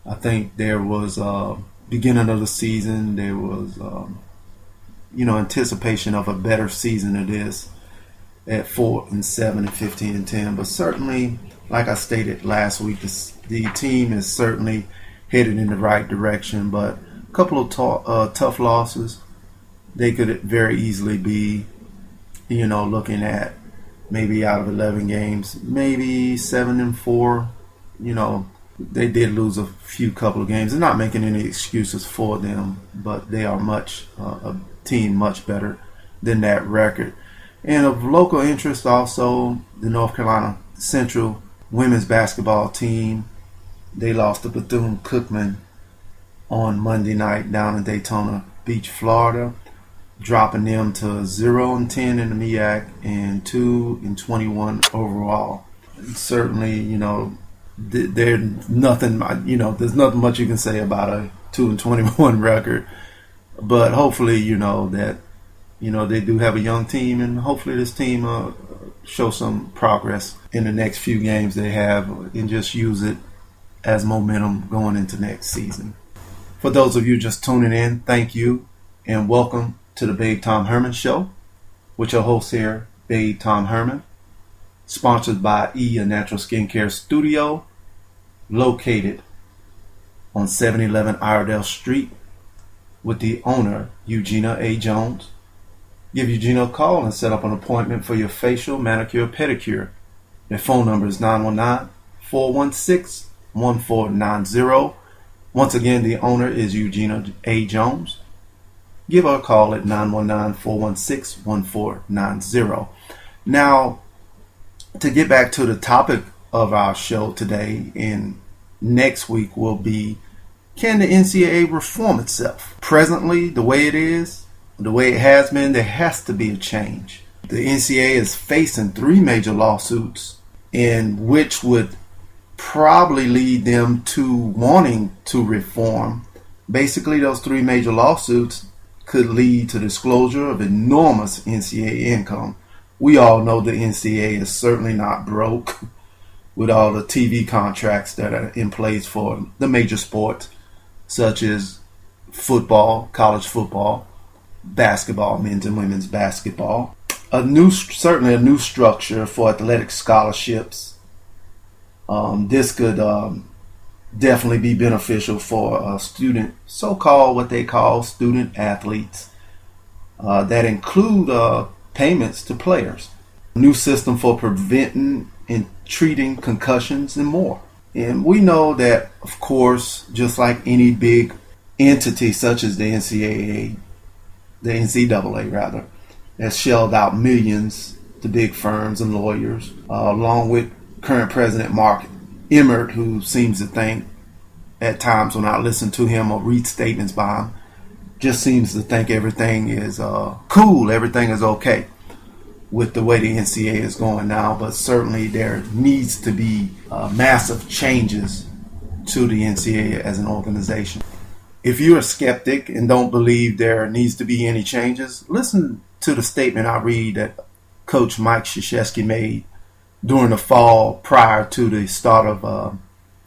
I think there was beginning of the season, there was anticipation of a better season than this at 4-7 and 15-10. But certainly, like I stated last week, the team is certainly headed in the right direction. But a couple of tough losses. They could very easily be, looking at maybe out of 11 games, maybe 7-4. They did lose a few couple of games. They're not making any excuses for them, but they are a team much better than that record. And of local interest, also the North Carolina Central women's basketball team. They lost to Bethune-Cookman on Monday night down in Daytona Beach, Florida, dropping them to 0-10 in the MEAC and 2-21 overall. And certainly, there's nothing much you can say about a 2-21 record. But hopefully, that they do have a young team, and hopefully this team show some progress in the next few games they have, and just use it as momentum going into next season. For those of you just tuning in, thank you, and welcome to the Babe Tom Herman Show with your host here, Babe Tom Herman, sponsored by a Natural Skincare Studio, located on 711 Iredell Street, with the owner, Eugenia A. Jones. Give Eugenia a call and set up an appointment for your facial, manicure, pedicure. Their phone number is 919-416-1490. Once again, the owner is Eugenia A. Jones. Give her a call at 919-416-1490. Now, to get back to the topic of our show today, and next week will be, can the NCAA reform itself? Presently, the way it is, the way it has been, there has to be a change. The NCAA is facing 3 major lawsuits, in which would probably lead them to wanting to reform. Basically, those 3 major lawsuits could lead to disclosure of enormous NCAA income. We all know the NCAA is certainly not broke with all the TV contracts that are in place for the major sports, such as football, college football, basketball, men's and women's basketball. Certainly a new structure for athletic scholarships. This could definitely be beneficial for student, what they call student athletes, that include payments to players. A new system for preventing and treating concussions and more. And we know that, of course, just like any big entity such as the NCAA rather, has shelled out millions to big firms and lawyers, along with current President Mark Emmert, who seems to think at times when I listen to him or read statements by him, just seems to think everything is cool, everything is okay with the way the NCAA is going now. But certainly there needs to be massive changes to the NCAA as an organization. If you're a skeptic and don't believe there needs to be any changes, listen to the statement I read that Coach Mike Krzyzewski made during the fall prior to the start of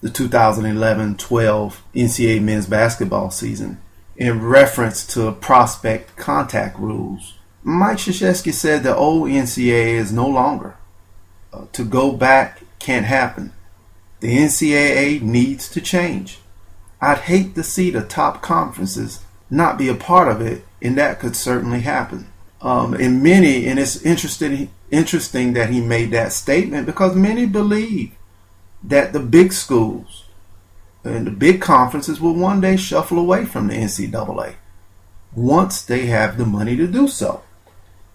the 2011-12 NCAA men's basketball season in reference to prospect contact rules. Mike Krzyzewski said the old NCAA is no longer. To go back can't happen. The NCAA needs to change. I'd hate to see the top conferences not be a part of it, and that could certainly happen. And it's interesting that he made that statement, because many believe that the big schools and the big conferences will one day shuffle away from the NCAA once they have the money to do so.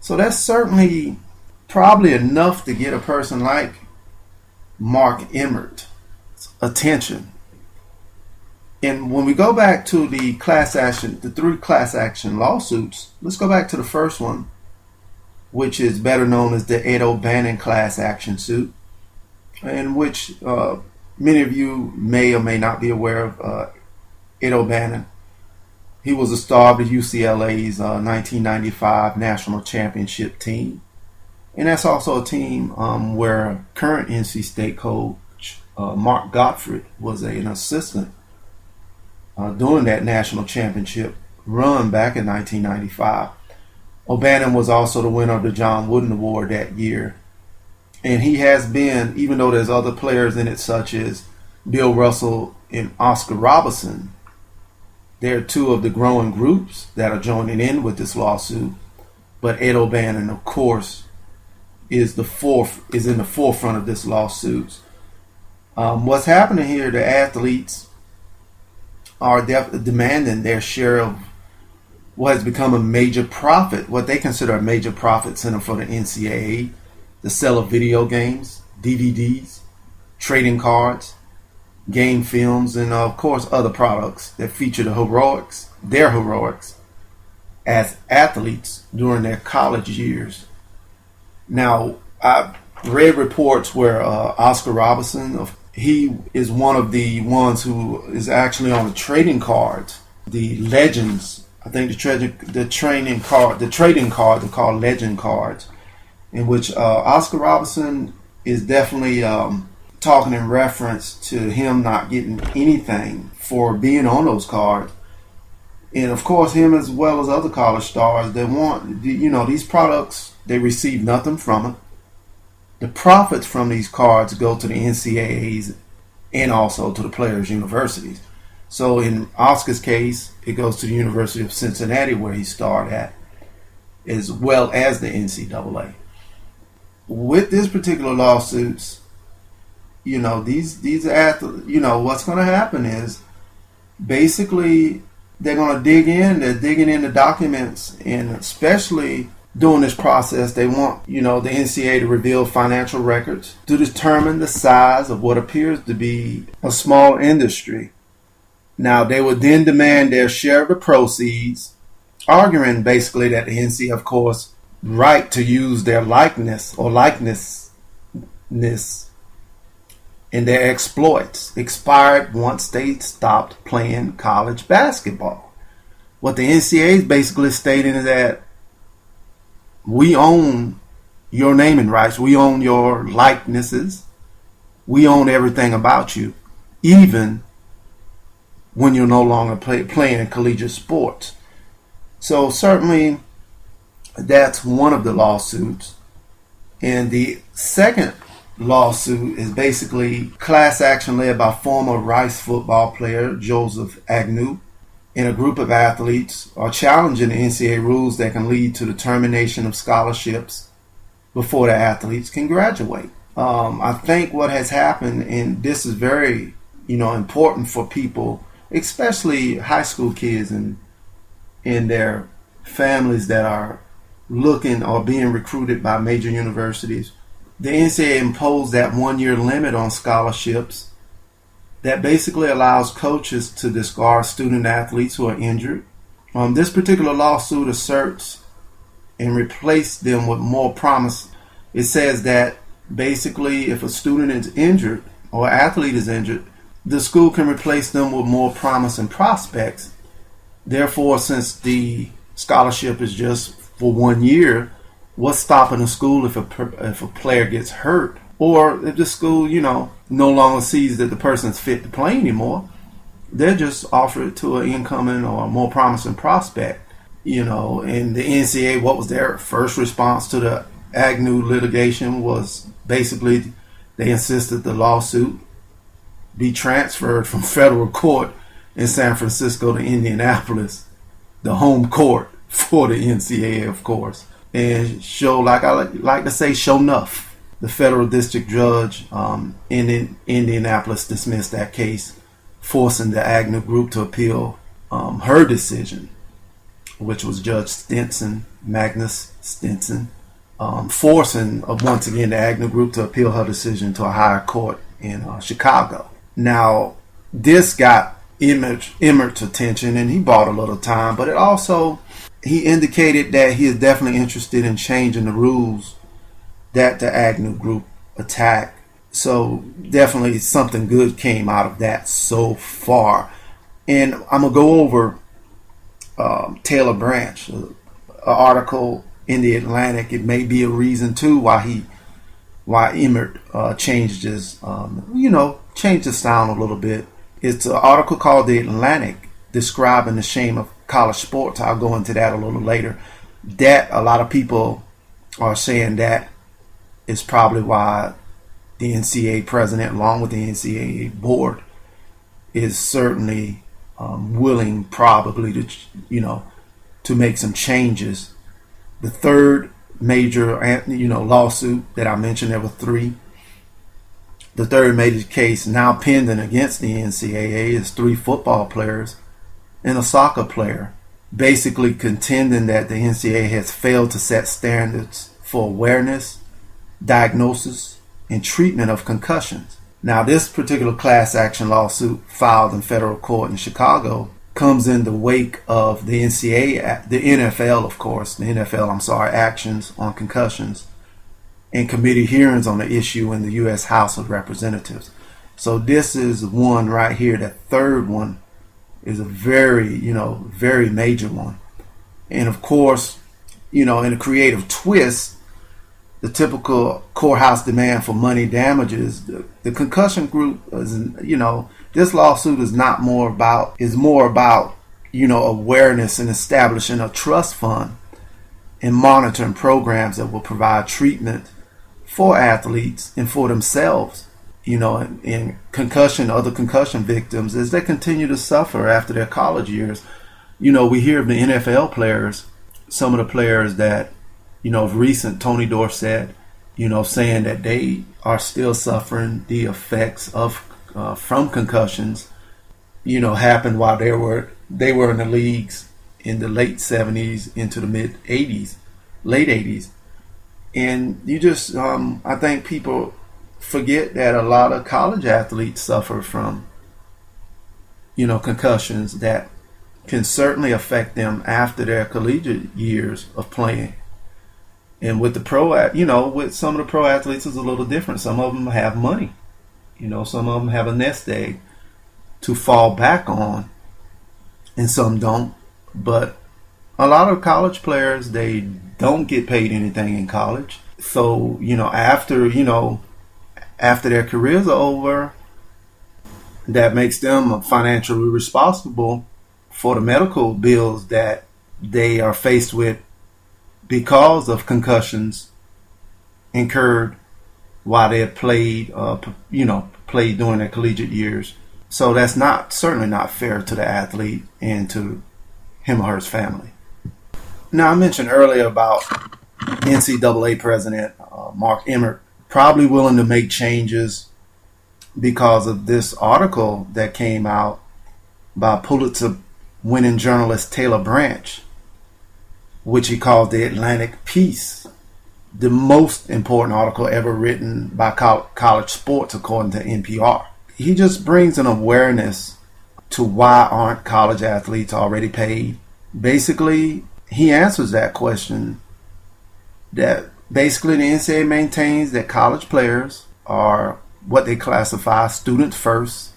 So that's certainly probably enough to get a person like Mark Emmert's attention. And when we go back to the 3 class action lawsuits, let's go back to the first one, which is better known as the Ed O'Bannon class action suit, in which many of you may or may not be aware of Ed O'Bannon. He was a star of the UCLA's 1995 national championship team. And that's also a team where current NC State coach Mark Gottfried was an assistant during that national championship run back in 1995. O'Bannon was also the winner of the John Wooden Award that year. And he has been, even though there's other players in it such as Bill Russell and Oscar Robertson, they're two of the growing groups that are joining in with this lawsuit. But Ed O'Bannon, of course, is in the forefront of this lawsuit. What's happening here, the athletes are demanding their share of what has become a major profit, what they consider a major profit center for the NCAA, the sale of video games, DVDs, trading cards, game films, and of course other products that feature their heroics as athletes during their college years. Now, I've read reports where Oscar Robertson, he is one of the ones who is actually on the trading cards, the legends. I think the trading card they're called legend cards, in which Oscar Robertson is definitely talking in reference to him not getting anything for being on those cards. And of course, him as well as other college stars, they want, these products, they receive nothing from it. The profits from these cards go to the NCAAs and also to the players' universities. So in Oscar's case, it goes to the University of Cincinnati where he starred at, as well as the NCAA. With this particular lawsuits, these athletes, what's going to happen is basically they're going to they're digging into documents, and especially during this process, they want, the NCAA to reveal financial records to determine the size of what appears to be a small industry. Now, they would then demand their share of the proceeds, arguing basically that the NCAA, of course, right to use their likeness and their exploits expired once they stopped playing college basketball. What the NCAA is basically stating is that we own your naming rights, we own your likenesses, we own everything about you, even when you're no longer playing collegiate sports. So certainly that's one of the lawsuits. And the second lawsuit is basically class action led by former Rice football player Joseph Agnew, and a group of athletes are challenging the NCAA rules that can lead to the termination of scholarships before the athletes can graduate. I think what has happened, and this is very important for people, especially high school kids and their families that are looking or being recruited by major universities. The NCAA imposed that 1-year limit on scholarships that basically allows coaches to discard student athletes who are injured. This particular lawsuit asserts and replace them with more promise. It says that basically if a student is injured or athlete is injured, the school can replace them with more promising prospects. Therefore, since the scholarship is just for 1 year, what's stopping a school if a player gets hurt? Or if the school, no longer sees that the person's fit to play anymore, they'll just offer it to an incoming or a more promising prospect. And the NCAA, what was their first response to the Agnew litigation was basically they insisted the lawsuit be transferred from federal court in San Francisco to Indianapolis, the home court for the NCAA, of course. And like I like to say, show enough. The federal district judge in Indianapolis dismissed that case, forcing the Agnew group to appeal her decision, which was Judge Magnus Stinson, forcing once again the Agnew group to appeal her decision to a higher court in Chicago. Now, this got Emmert's attention, and he bought a little time, but it also, he indicated that he is definitely interested in changing the rules that the Agnew group attacked. So definitely something good came out of that so far. And I'm going to go over Taylor Branch, an article in the Atlantic. It may be a reason too why Emmert changed his, changed his sound a little bit. It's an article called The Atlantic, describing the shame of college sports. I'll go into that a little later. That a lot of people are saying that is probably why the NCAA president, along with the NCAA board, is certainly willing probably to make some changes. The third major lawsuit that I mentioned, there were three. The third major case now pending against the NCAA is 3 football players and a soccer player, basically contending that the NCAA has failed to set standards for awareness, diagnosis, and treatment of concussions. Now, this particular class action lawsuit filed in federal court in Chicago comes in the wake of the NFL actions on concussions and committee hearings on the issue in the U.S. House of Representatives. So this is one right here. That third one is a very major one. And of course, in a creative twist, the typical courthouse demand for money damages, the concussion group is, this lawsuit is more about awareness and establishing a trust fund and monitoring programs that will provide treatment for athletes and for themselves, and other concussion victims as they continue to suffer after their college years. We hear of the NFL players, some of the players that, of recent, Tony Dorsett, saying that they are still suffering the effects of from concussions, happened while they were in the leagues in the late 70s into the late 80s. And I think people forget that a lot of college athletes suffer from, concussions that can certainly affect them after their collegiate years of playing. And with with some of the pro athletes, it's a little different. Some of them have money, some of them have a nest egg to fall back on, and some don't. But a lot of college players, they don't get paid anything in college. So, after their careers are over, that makes them financially responsible for the medical bills that they are faced with because of concussions incurred while they had played during their collegiate years. So that's certainly not fair to the athlete and to him or her family. Now, I mentioned earlier about NCAA President Mark Emmert probably willing to make changes because of this article that came out by Pulitzer-winning journalist Taylor Branch, which he called the Atlantic Piece, the most important article ever written by college sports, according to NPR. He just brings an awareness to why aren't college athletes already paid. Basically, he answers that question, that basically the NCAA maintains that college players are what they classify students first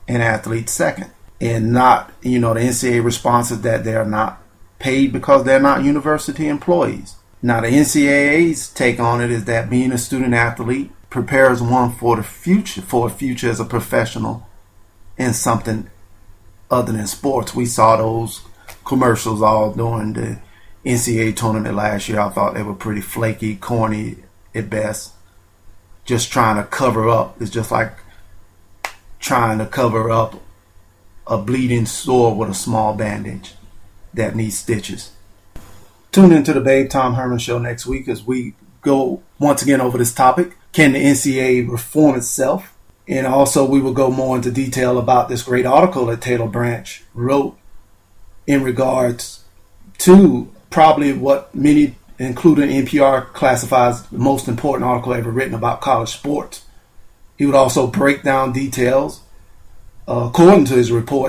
and athletes second. And not, the NCAA response is that they are not paid because they're not university employees. Now, the NCAA's take on it is that being a student athlete prepares one for a future as a professional in something other than sports. We saw those commercials all during the NCAA tournament last year. I thought they were pretty flaky, corny at best. Just trying to cover up. It's just like trying to cover up a bleeding sore with a small bandage that needs stitches. Tune into the Babe Tom Herman Show next week as we go once again over this topic. Can the NCAA reform itself? And also we will go more into detail about this great article that Taylor Branch wrote in regards to probably what many, including NPR, classifies the most important article ever written about college sports. He would also break down details, according to his report,